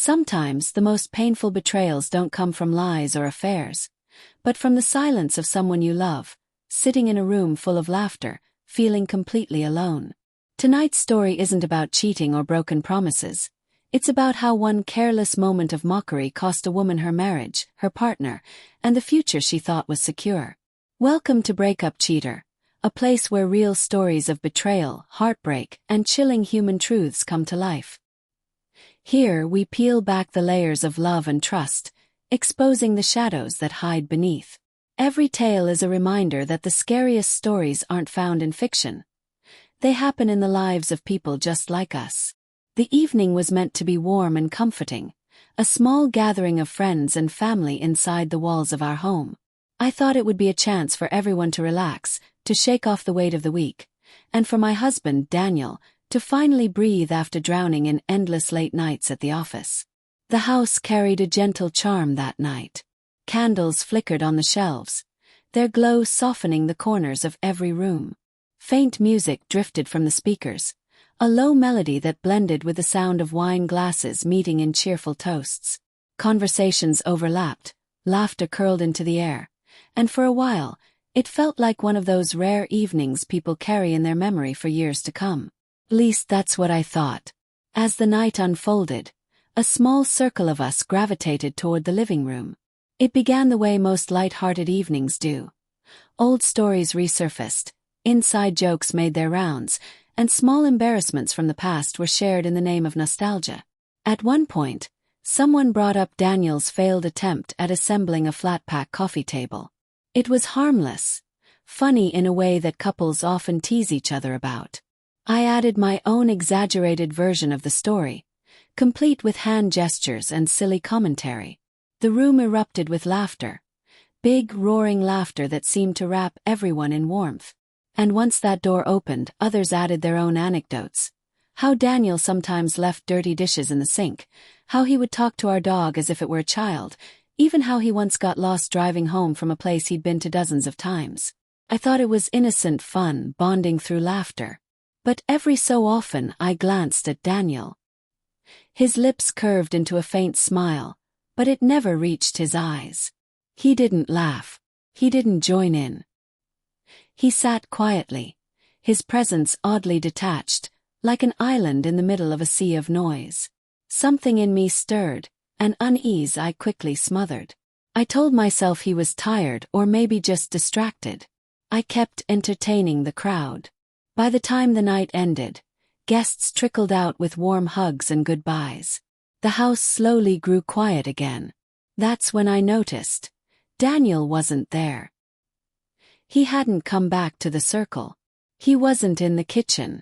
Sometimes the most painful betrayals don't come from lies or affairs, but from the silence of someone you love, sitting in a room full of laughter, feeling completely alone. Tonight's story isn't about cheating or broken promises. It's about how one careless moment of mockery cost a woman her marriage, her partner, and the future she thought was secure. Welcome to Breakup Cheater, a place where real stories of betrayal, heartbreak, and chilling human truths come to life. Here we peel back the layers of love and trust, exposing the shadows that hide beneath. Every tale is a reminder that the scariest stories aren't found in fiction. They happen in the lives of people just like us. The evening was meant to be warm and comforting, a small gathering of friends and family inside the walls of our home. I thought it would be a chance for everyone to relax, to shake off the weight of the week, and for my husband, Daniel, to finally breathe after drowning in endless late nights at the office. The house carried a gentle charm that night. Candles flickered on the shelves, their glow softening the corners of every room. Faint music drifted from the speakers, a low melody that blended with the sound of wine glasses meeting in cheerful toasts. Conversations overlapped, laughter curled into the air, and for a while, it felt like one of those rare evenings people carry in their memory for years to come. At least that's what I thought. As the night unfolded, a small circle of us gravitated toward the living room. It began the way most light-hearted evenings do. Old stories resurfaced, inside jokes made their rounds, and small embarrassments from the past were shared in the name of nostalgia. At one point, someone brought up Daniel's failed attempt at assembling a flat-pack coffee table. It was harmless, funny in a way that couples often tease each other about. I added my own exaggerated version of the story, complete with hand gestures and silly commentary. The room erupted with laughter, big, roaring laughter that seemed to wrap everyone in warmth. And once that door opened, others added their own anecdotes. How Daniel sometimes left dirty dishes in the sink, how he would talk to our dog as if it were a child, even how he once got lost driving home from a place he'd been to dozens of times. I thought it was innocent fun, bonding through laughter. But every so often I glanced at Daniel. His lips curved into a faint smile, but it never reached his eyes. He didn't laugh. He didn't join in. He sat quietly, his presence oddly detached, like an island in the middle of a sea of noise. Something in me stirred, an unease I quickly smothered. I told myself he was tired or maybe just distracted. I kept entertaining the crowd. By the time the night ended, guests trickled out with warm hugs and goodbyes. The house slowly grew quiet again. That's when I noticed Daniel wasn't there. He hadn't come back to the circle. He wasn't in the kitchen.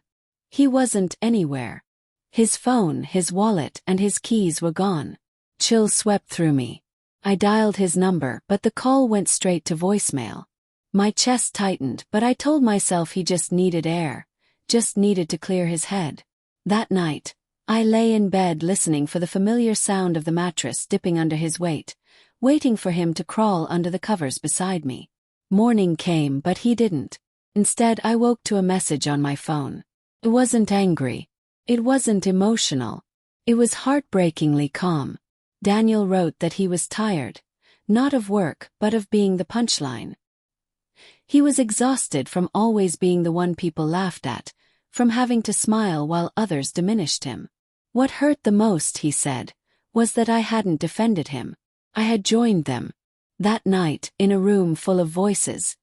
He wasn't anywhere. His phone, his wallet, and his keys were gone. Chill swept through me. I dialed his number, but the call went straight to voicemail. My chest tightened, but I told myself he just needed air, just needed to clear his head. That night, I lay in bed listening for the familiar sound of the mattress dipping under his weight, waiting for him to crawl under the covers beside me. Morning came, but he didn't. Instead, I woke to a message on my phone. It wasn't angry. It wasn't emotional. It was heartbreakingly calm. Daniel wrote that he was tired, not of work, but of being the punchline. He was exhausted from always being the one people laughed at, from having to smile while others diminished him. What hurt the most, he said, was that I hadn't defended him. I had joined them. That night, in a room full of voices,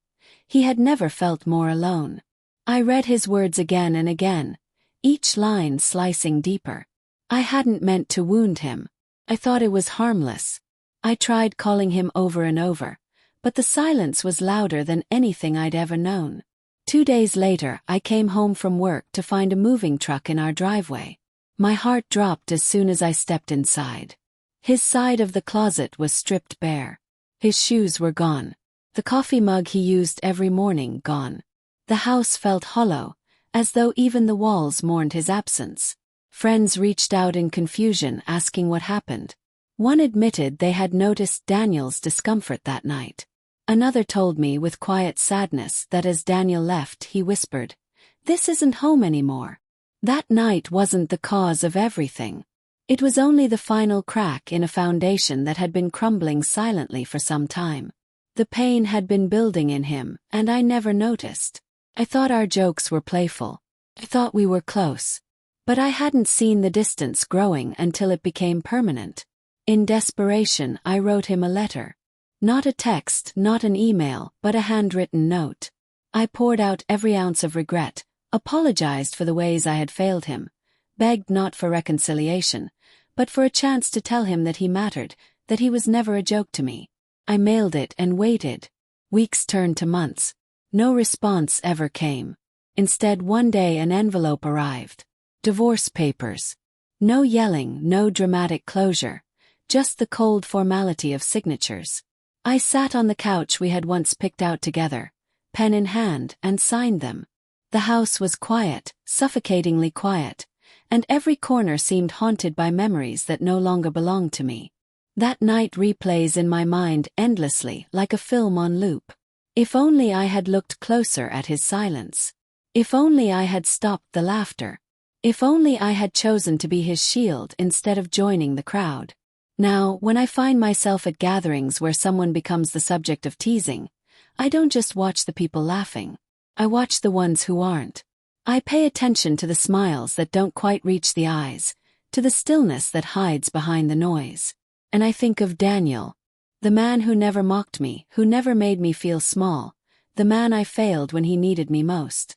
he had never felt more alone. I read his words again and again, each line slicing deeper. I hadn't meant to wound him. I thought it was harmless. I tried calling him over and over, but the silence was louder than anything I'd ever known. 2 days later, I came home from work to find a moving truck in our driveway. My heart dropped as soon as I stepped inside. His side of the closet was stripped bare. His shoes were gone. The coffee mug he used every morning gone. The house felt hollow, as though even the walls mourned his absence. Friends reached out in confusion asking what happened. One admitted they had noticed Daniel's discomfort that night. Another told me with quiet sadness that as Daniel left he whispered, "This isn't home anymore." That night wasn't the cause of everything. It was only the final crack in a foundation that had been crumbling silently for some time. The pain had been building in him, and I never noticed. I thought our jokes were playful. I thought we were close. But I hadn't seen the distance growing until it became permanent. In desperation, I wrote him a letter. Not a text, not an email, but a handwritten note. I poured out every ounce of regret, apologized for the ways I had failed him, begged not for reconciliation, but for a chance to tell him that he mattered, that he was never a joke to me. I mailed it and waited. Weeks turned to months. No response ever came. Instead, one day an envelope arrived. Divorce papers. No yelling, no dramatic closure. Just the cold formality of signatures. I sat on the couch we had once picked out together, pen in hand, and signed them. The house was quiet, suffocatingly quiet, and every corner seemed haunted by memories that no longer belonged to me. That night replays in my mind endlessly, like a film on loop. If only I had looked closer at his silence. If only I had stopped the laughter. If only I had chosen to be his shield instead of joining the crowd. Now, when I find myself at gatherings where someone becomes the subject of teasing, I don't just watch the people laughing. I watch the ones who aren't. I pay attention to the smiles that don't quite reach the eyes, to the stillness that hides behind the noise. And I think of Daniel, the man who never mocked me, who never made me feel small, the man I failed when he needed me most.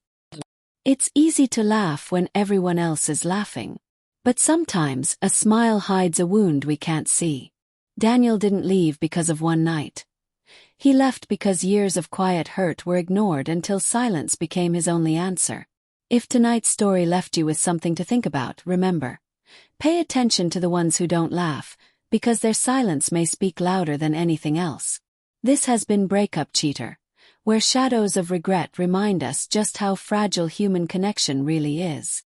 It's easy to laugh when everyone else is laughing. But sometimes a smile hides a wound we can't see. Daniel didn't leave because of one night. He left because years of quiet hurt were ignored until silence became his only answer. If tonight's story left you with something to think about, remember. Pay attention to the ones who don't laugh, because their silence may speak louder than anything else. This has been Breakup Cheater, where shadows of regret remind us just how fragile human connection really is.